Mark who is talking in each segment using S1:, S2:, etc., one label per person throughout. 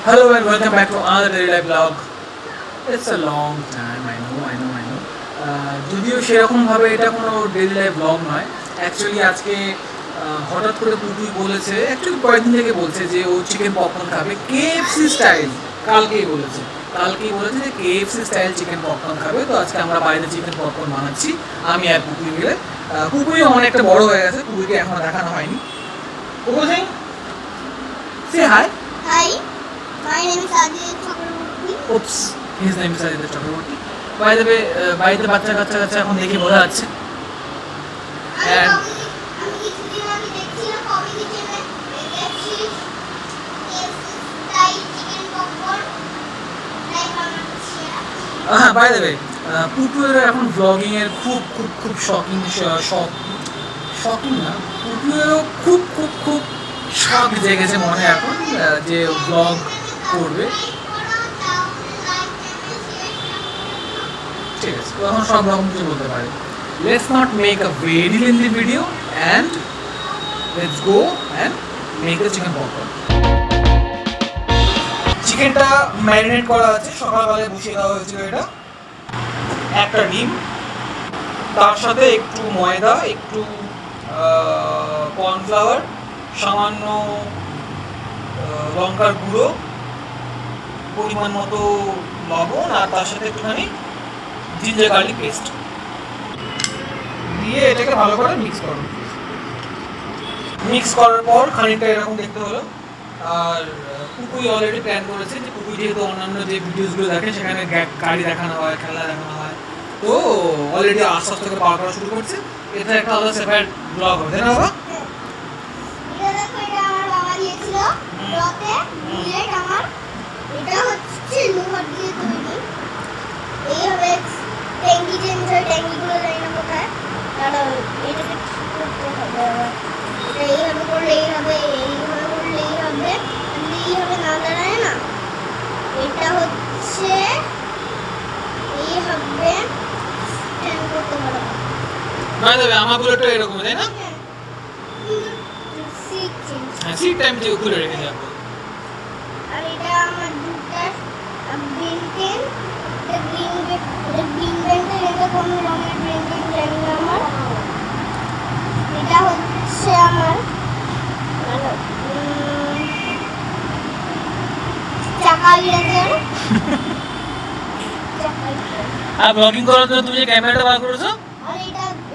S1: Hello and welcome back to another daily life vlog. It's a long time, I know. যদিও সেরকমভাবে এটা কোনো daily life blog নয়। Actually আজকে হঠাৎ করে পুতুই বলেছে, অ্যাকচুয়ালি কয়েকদিন থেকে বলছে যে ও চিকেন পপকর্ন খাবে কেএফসি স্টাইল। কালকেই বলেছে যে কেএফসি স্টাইল চিকেন পপকর্ন খাবে। তো আজকে আমরা বাইরে চিকেন পপকর্ন বানাচ্ছি, আমি আর পুকুই মিলে। পুকুই অনেকটা বড় হয়ে গেছে, পুকুইকে এখনো দেখানো হয়নি। পুকুই সিং, সে high.
S2: Hi, my name is Aditya Chakraborty.
S1: Oops, his name is Aditya Chakraborty. By the way, বাড়িতে বাচ্চা কাচ্চা এখন দেখে বোঝা যাচ্ছে। And
S2: আমি কিছুদিন আগে দেখছিলাম কমেডি চ্যানেলে দেখছি স্টাইল চিকেন পপকর্ন লাইক বানাচ্ছে।
S1: হ্যাঁ, বাই দ্য ওয়ে, পুকুরের এখন ব্লগিং এর খুব শকিং না, পুকুরেরও খুব শখ জেগেছে মনে এখন যে ব্লগ করবে। ঠিক আছে, তো এখন সব রকম কিছু বলতে পারে। Let's not make a very lengthy video and let's go and make the chicken popcorn. চিকেনটা ম্যারিনেট করা আছে, সকালবেলায় বসিয়ে দেওয়া হয়েছিল। এটা একটা ডিম, তার সাথে একটু ময়দা, একটু কর্নফ্লাওয়ার, সামান্য লঙ্কার গুঁড়ো, পরিমাণ মতো লবণ, আর তার সাথে একটুখানি জিঞ্জার গার্লিক পেস্ট দিয়ে এটাকে ভালো করে মিক্স করার পর খানিকটা এরকম দেখতে হলো। আর পুকুই অলরেডি প্ল্যান করেছে যে পুকুই যেহেতু অন্যান্য যে ভিডিওসগুলো দেখে সেখানে গাড়ি দেখানো হয়, খেলা দেখানো হয়, তো অলরেডি আস্তে আস্তে করে পাওয়া করা শুরু করছে। এটা একটা আলাদা সেপারেট ব্লগ হবে, তাই না বাবা?
S2: এটা দেখো, এটা আমার বাবা দিয়েছিল রতে বুলেট আমার। এটা হচ্ছে লোহার দিয়ে তৈরি। এই হবে ট্যাঙ্কি চেঞ্জ হয়, ট্যাঙ্কিগুলো জানি না কোথায়। দাঁড়াও, এটাকে ঠিক করতে হবে আবার। এটা এইভাবে করলে এই হবে, এইভাবে করলে এই হবে, এই হবে না, দাঁড়ায় না। এটা হচ্ছে এই হবে, স্ট্যান্ড করতে পারবো।
S1: বাই দ্য ওয়ে, আমার বুলেটটা এরকম, তাই না?
S2: Seat change.
S1: হ্যাঁ, সিট টাইম থেকে খুলে রেখে যাবো।
S2: আর এটা আমার দুটা গ্রিন পেন, এটা গ্রিন পেনটা, এটা কোন রঙের গ্রিন পেন জানি না আমার। এটা হচ্ছে আমার চাকা ইরেজার।
S1: আর ব্লগিং করার জন্য তুমি যে ক্যামেরাটা বার করেছো,
S2: আর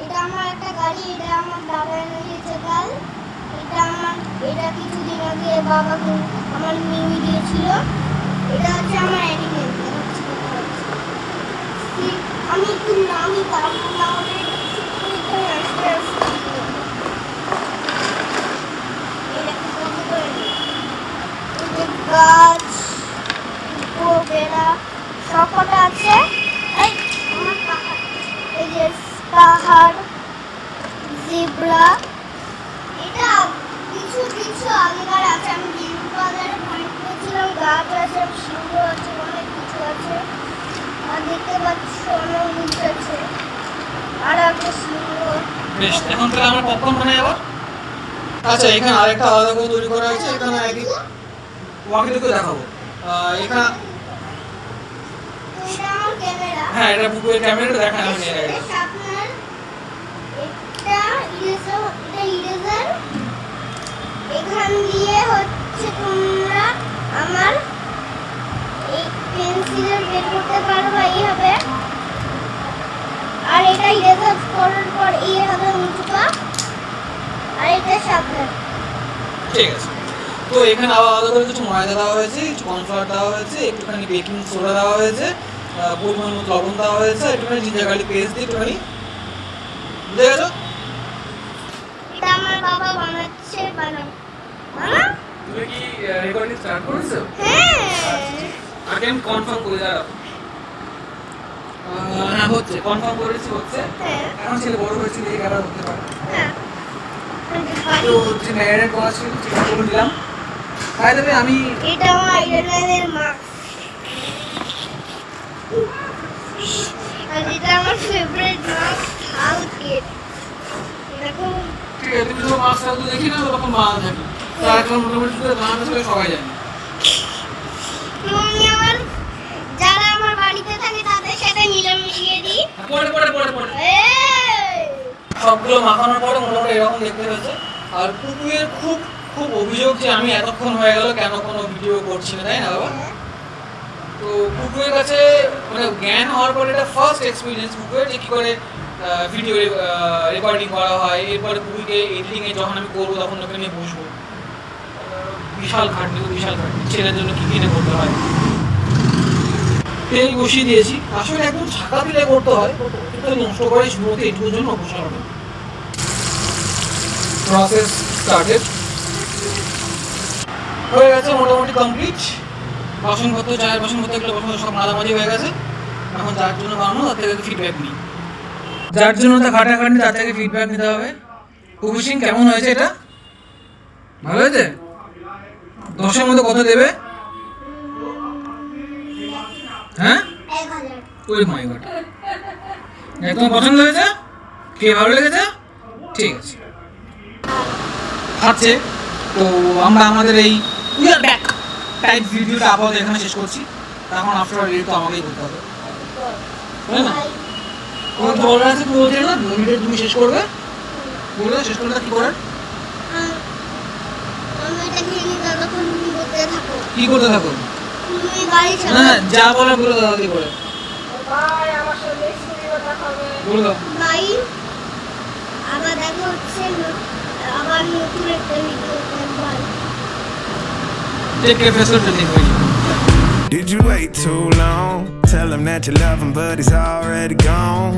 S2: এটা আমার একটা গাড়ি, এটা আমার দাদা এনে দিয়েছে কাল। এটা কিছুদিন আগে বাবা আমার মিমি দিয়েছিল। এটা হচ্ছে আমার অ্যানিমেল। আমি একটু নামি পারবো না, গাছ, বেড়া সবকটা আছে। এই যে পাহাড়, জিব্রা, এটা কিছু আগেকার আছে। আমি জিরু বাজারে পয়েন্ট করেছিলাম, গাছ আছে, সিংহ আছে, অনেক কিছু আছে। আর দেখতে পাচ্ছ অনেক উঁচ আছে, আর একটা সিংহ।
S1: বেশ, এখন তাহলে আমরা পপকর্ন বানাই আবার। আচ্ছা, এখানে আরেকটা আলাদা করে তৈরি করা হয়েছে। এখানে ওয়াকিটুকু দেখাবো। এখানে
S2: এটা আমার ক্যামেরা।
S1: হ্যাঁ, এটা পুকুরের ক্যামেরাটা দেখানো হয়নি এর আগে।
S2: আপনার এটা ইরেজার। এখান দিয়ে হচ্ছে তোমরা আমার এই পেন্সিলের বের করতে পারবে এইভাবে। আর এটা ইরেজার করার পর এইভাবে মুছবা। আর এটা সাবধান।
S1: ঠিক আছে, তো এখানে আলাদা করে কিছু ময়দা দেওয়া হয়েছে, কিছু কর্নফ্লাওয়ার দেওয়া হয়েছে, একটুখানি বেকিং সোডা দেওয়া হয়েছে, পরিমাণ মতো লবণ দেওয়া হয়েছে, একটুখানি জিঞ্জার গার্লিক পেস্ট দিয়ে একটুখানি, বুঝে গেছো?
S2: এটা আমার বাবা বানাচ্ছে।
S1: তুমি কি রেকর্ডিং স্টার্ট করেছো?
S2: হ্যাঁ,
S1: আগে আমি কনফার্ম করে দাঁড়াও। হ্যাঁ, হচ্ছে, কনফার্ম করেছি, হচ্ছে।
S2: হ্যাঁ,
S1: এখন ছেলে বড় হয়েছে, এই খেলা হতে পারে।
S2: হ্যাঁ।
S1: তো যে ম্যারিনেট করা ছিল চিকেন করে দিলাম। বাই দ্য ওয়ে, আমি
S2: এটা আমার আইডলের মাছ। আর এটা আমার ফেভারিট মাছ, হালকেট। দেখো,
S1: ঠিক আছে, তুমি তো মাছ তো দেখি না, তখন মাছ দেখি। তো এখন মোটামুটি গান আসলে সবাই জানে। সবগুলো মাখানোর পরে মোটামুটি এরকম দেখতে হয়েছে। আর পুকুরের খুব খুব অভিযোগ যে আমি এতক্ষণ হয়ে গেল কেন কোনো ভিডিও করছি না, তাই না বাবা? তো পুকুরের কাছে মানে জ্ঞান হওয়ার পরে এটা ফার্স্ট এক্সপিরিয়েন্স পুকুরের, যে কী করে ভিডিও রেকর্ডিং করা হয়। এরপরে পুকুরকে এডিটিংয়ে যখন আমি করবো তখন ওখানে নিয়ে বসবো, বিশাল খাটনি, বিশাল খাটনি। ছেলের জন্য কী কিনে করতে হয়। তেল বসিয়ে দিয়েছি, আসলে একদম ছাকা দিলে করতে হয়, কিন্তু নষ্ট করে শুরুতে এইটুকুর জন্য বসে হবে। প্রসেস স্টার্টেড হয়ে গেছে, মোটামুটি কমপ্লিট। বাসনপত্র, চায়ের বাসনপত্র এগুলো বাসন সব মাঝামাঝি হয়ে গেছে। এখন যার জন্য বানানো তার থেকে ফিডব্যাক নিই, যার জন্য তা খাটাখাটনি তার থেকে ফিডব্যাক নিতে হবে। কুবু সিং কেমন হয়েছে এটা? ভালো হয়েছে? 10-এর মধ্যে কত দেবে? হ্যাঁ,
S2: 1000।
S1: ওই মাই গড, তোমার পছন্দ হয়েছে? কে ভালো লেগেছে? ঠিক আছে, খাচ্ছে। তো আমরা আমাদের এই উই আর ব্যাক টাইপ ভিডিওটা আপাতত এখানে শেষ করছি। এখন আফটার অল এডিট তো আমাকেই করতে হবে, তাই না? তোমার তো বলার আছে, তুমি বলছিলে না ভিডিও তুমি শেষ করবে, বলে শেষ করলে কি করার?
S2: আমি এটা ঘিরে ততক্ষণ তুমি করতে থাকো।
S1: কি করতে থাকো?
S2: তুমি বাড়ি
S1: না
S2: সামনে
S1: না, যা বলার বলে দাও, কি করে
S2: ভাই আমার সাথে স্কুলে কথা হবে।
S1: বলে দাও।
S2: ভাই আবার দেখা হচ্ছে, আবার নতুন একটা ভিডিও ভাই।
S1: টেক কেয়ার, ফেস ট্রেনিং হয়ে যাবে।
S3: Did you wait too long? Tell him that you love him, but he's already gone.